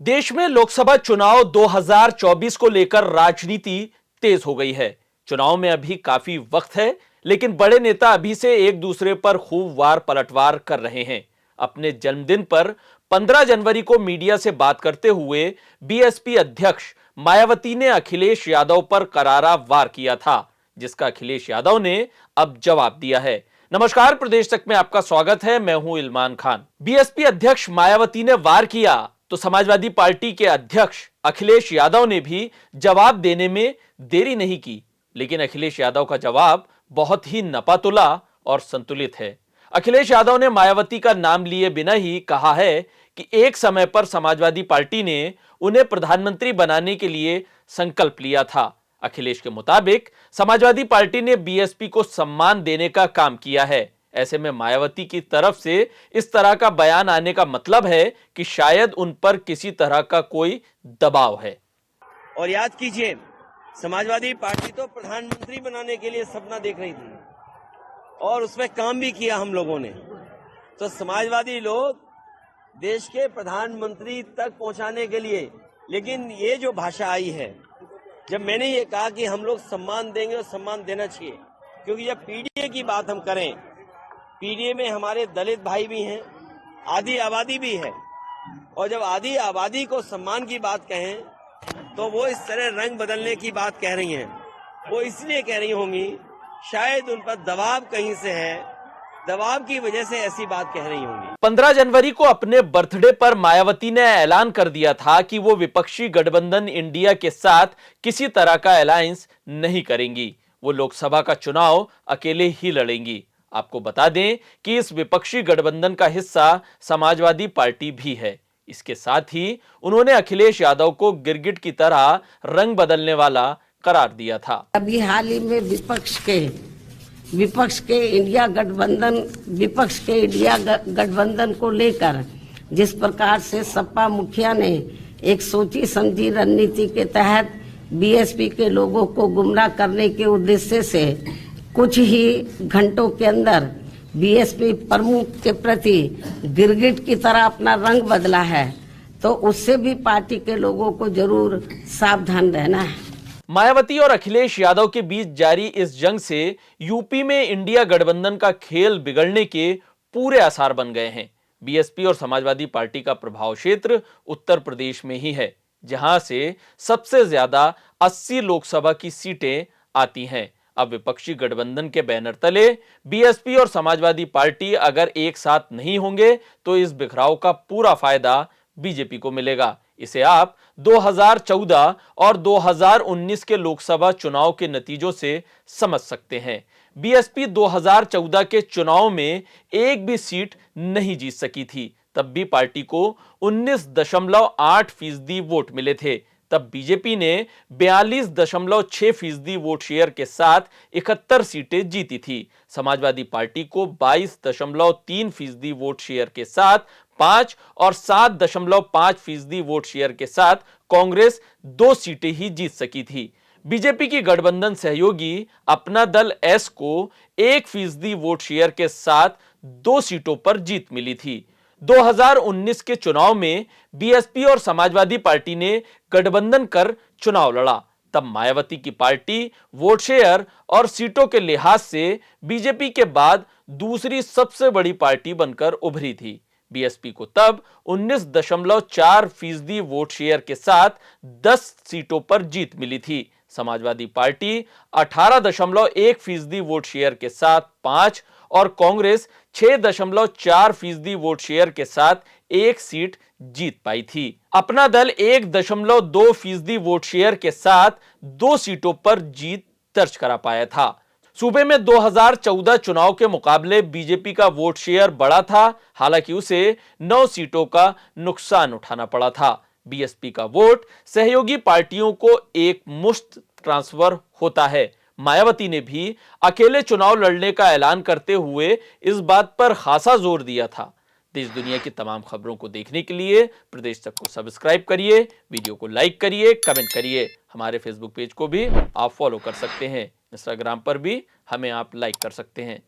देश में लोकसभा चुनाव 2024 को लेकर राजनीति तेज हो गई है। चुनाव में अभी काफी वक्त है, लेकिन बड़े नेता अभी से एक दूसरे पर खूब वार पलटवार कर रहे हैं। अपने जन्मदिन पर 15 जनवरी को मीडिया से बात करते हुए बीएसपी अध्यक्ष मायावती ने अखिलेश यादव पर करारा वार किया था, जिसका अखिलेश यादव ने अब जवाब दिया है। नमस्कार, प्रदेश तक में आपका स्वागत है। मैं हूं इल्मान खान। बीएसपी अध्यक्ष मायावती ने वार किया तो समाजवादी पार्टी के अध्यक्ष अखिलेश यादव ने भी जवाब देने में देरी नहीं की, लेकिन अखिलेश यादव का जवाब बहुत ही नपातुला और संतुलित है। अखिलेश यादव ने मायावती का नाम लिए बिना ही कहा है कि एक समय पर समाजवादी पार्टी ने उन्हें प्रधानमंत्री बनाने के लिए संकल्प लिया था। अखिलेश के मुताबिक समाजवादी पार्टी ने बीएसपी को सम्मान देने का काम किया है। ऐसे में मायावती की तरफ से इस तरह का बयान आने का मतलब है कि शायद उन पर किसी तरह का कोई दबाव है। और याद कीजिए, समाजवादी पार्टी तो प्रधानमंत्री बनाने के लिए सपना देख रही थी और उसमें काम भी किया हम लोगों ने। तो समाजवादी लोग देश के प्रधानमंत्री तक पहुंचाने के लिए, लेकिन ये जो भाषा आई है, जब मैंने ये कहा कि हम लोग सम्मान देंगे और सम्मान देना चाहिए, क्योंकि जब पीडीए की बात हम करें, पीडीए में हमारे दलित भाई भी हैं, आधी आबादी भी है, और जब आधी आबादी को सम्मान की बात कहें तो वो इस तरह रंग बदलने की बात कह रही हैं। वो इसलिए कह रही होंगी, शायद उन पर दबाव कहीं से है, दबाव की वजह से ऐसी बात कह रही होंगी। 15 जनवरी को अपने बर्थडे पर मायावती ने ऐलान कर दिया था कि वो विपक्षी गठबंधन इंडिया के साथ किसी तरह का अलायंस नहीं करेंगी। वो लोकसभा का चुनाव अकेले ही लड़ेंगी। आपको बता दें कि इस विपक्षी गठबंधन का हिस्सा समाजवादी पार्टी भी है। इसके साथ ही उन्होंने अखिलेश यादव को गिरगिट की तरह रंग बदलने वाला करार दिया था। अभी हाल ही में विपक्ष के इंडिया गठबंधन को लेकर जिस प्रकार से सपा मुखिया ने एक सोची समझी रणनीति के तहत बीएसपी के लोगों को गुमराह करने के उद्देश्य से कुछ ही घंटों के अंदर बीएसपी प्रमुख के प्रति गिरगिट की तरह अपना रंग बदला है, तो उससे भी पार्टी के लोगों को जरूर सावधान रहना है। मायावती और अखिलेश यादव के बीच जारी इस जंग से यूपी में इंडिया गठबंधन का खेल बिगड़ने के पूरे आसार बन गए हैं। बीएसपी और समाजवादी पार्टी का प्रभाव क्षेत्र उत्तर प्रदेश में ही है, जहां से सबसे ज्यादा 80 लोकसभा की सीटें आती हैं। अब विपक्षी गठबंधन के बैनर तले बीएसपी और समाजवादी पार्टी अगर एक साथ नहीं होंगे तो इस बिखराव का पूरा फायदा बीजेपी को मिलेगा। इसे आप 2014 और 2019 के लोकसभा चुनाव के नतीजों से समझ सकते हैं। बीएसपी 2014 के चुनाव में एक भी सीट नहीं जीत सकी थी। तब भी पार्टी को 19.8% वोट मिले थे। तब बीजेपी ने 42.6% वोट शेयर के साथ 71 सीटें जीती थी। समाजवादी पार्टी को 22.3% वोट शेयर के साथ 5 और 7.5% वोट शेयर के साथ कांग्रेस 2 सीटें ही जीत सकी थी। बीजेपी की गठबंधन सहयोगी अपना दल एस को 1% वोट शेयर के साथ 2 सीटों पर जीत मिली थी। 2019 के चुनाव में बीएसपी और समाजवादी पार्टी ने गठबंधन कर चुनाव लड़ा। तब मायावती की पार्टी वोट शेयर और सीटों के लिहाज से बीजेपी के बाद दूसरी सबसे बड़ी पार्टी बनकर उभरी थी। बीएसपी को तब 19.4% वोट शेयर के साथ 10 सीटों पर जीत मिली थी। समाजवादी पार्टी 18.1% वोट शेयर के साथ 5 और कांग्रेस 6.4% वोट शेयर के साथ 1 सीट जीत पाई थी। अपना दल 1.2% वोट शेयर के साथ 2 सीटों पर जीत दर्ज करा पाया था। सूबे में 2014 चुनाव के मुकाबले बीजेपी का वोट शेयर बढ़ा था, हालांकि उसे 9 सीटों का नुकसान उठाना पड़ा था। बीएसपी का वोट सहयोगी पार्टियों को एक मुश्त ट्रांसफर होता है। मायावती ने भी अकेले चुनाव लड़ने का ऐलान करते हुए इस बात पर खासा जोर दिया था। देश दुनिया की तमाम खबरों को देखने के लिए प्रदेश तक को सब्सक्राइब करिए, वीडियो को लाइक करिए, कमेंट करिए। हमारे फेसबुक पेज को भी आप फॉलो कर सकते हैं। इंस्टाग्राम पर भी हमें आप लाइक कर सकते हैं।